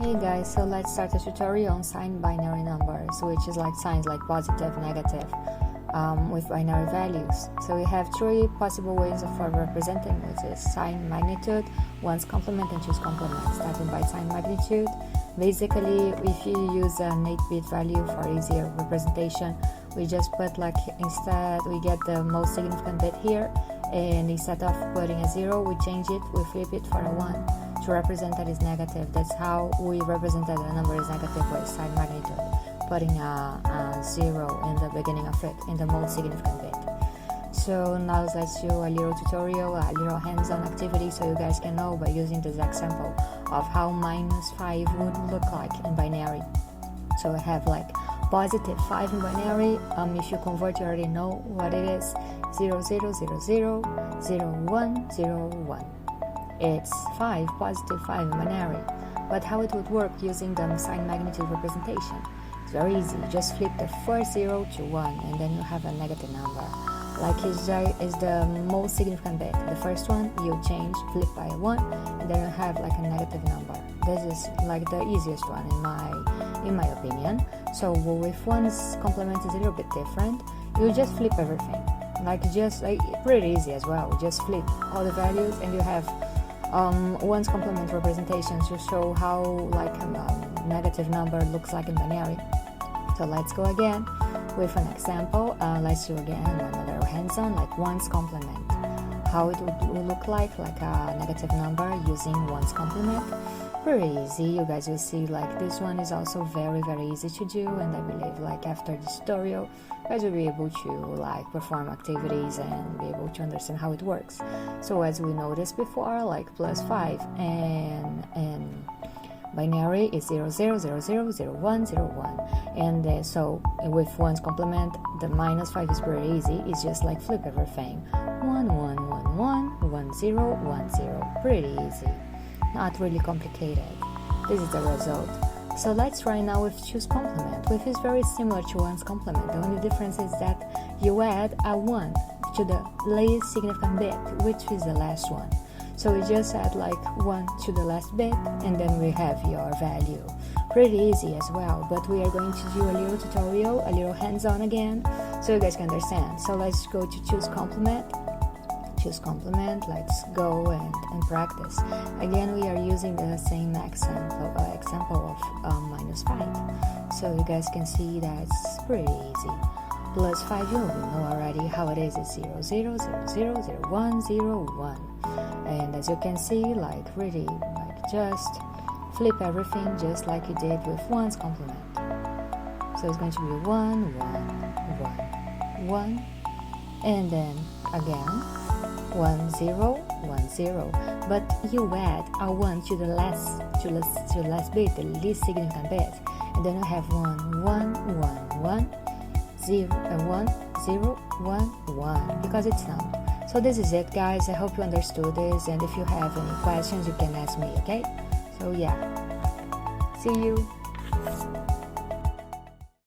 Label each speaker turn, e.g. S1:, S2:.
S1: Hey guys, so let's start a tutorial on signed binary numbers, which is like signs like positive, negative, with binary values. So we have three possible ways for representing, which is sign magnitude, one's complement and two's complement. Starting by sign magnitude, basically if you use an 8-bit value for easier representation, we just put like, instead we get the most significant bit here, and instead of putting a 0, we change it, we flip it for a 1 to represent that is negative. That's how we represent that a number is negative with sign magnitude, putting a 0 in the beginning of it, in the most significant bit. So now let's do a little tutorial, a little hands-on activity, so you guys can know by using this example of how -5 would look like in binary. So I have like positive 5 in binary. If you convert, you already know what it is. 0 0 0 0 0 1 0 1. It's 5, positive 5 in binary. But how it would work using the sign magnitude representation? It's very easy. Just flip the first 0 to 1 and then you have a negative number. Like is the most significant bit. The first one you change, flip by 1, and then you have like a negative number. This is like the easiest one in my opinion. So if one's complement is a little bit different, you just flip everything. Like pretty easy as well. Just flip all the values and you have one's complement representations to show how like a negative number looks like in binary. So let's go again with an example. Let's do again another hands-on, like one's complement. How it would look like a negative number using one's complement. Pretty easy. You guys will see like this one is also very easy to do, and I believe like after this tutorial you guys will be able to like perform activities and be able to understand how it works. So as we noticed before, like +5 and binary is 0 0 0 0 0 1 0 1, and so with one's complement the -5 is very easy. It's just like flip everything, 1 1 1 1 1 0 1 0. Pretty easy, not really complicated. This is the result. So let's try now with two's complement, which is very similar to one's complement. The only difference is that you add a 1 to the least significant bit, which is the last one. So we just add like 1 to the last bit and then we have your value. Pretty easy as well, but we are going to do a little tutorial, a little hands-on again, so you guys can understand. So let's go to choose complement. Choose complement, let's go and practice. Again, we are using the same example of -5. So you guys can see that it's pretty easy. +5, you know already how it is. It's 0 0 0 0 0 1 0 1. And as you can see, like really, like just flip everything just like you did with one's complement. So it's going to be 1 1 1 1, and then again 1 0 1 0. But you add a 1 to the last bit, the least significant bit, and then you have 1 1 1 1 0 1 0 1 1, because it's numbed. So this is it, guys. I hope you understood this, and if you have any questions you can ask me, okay? So yeah, see you.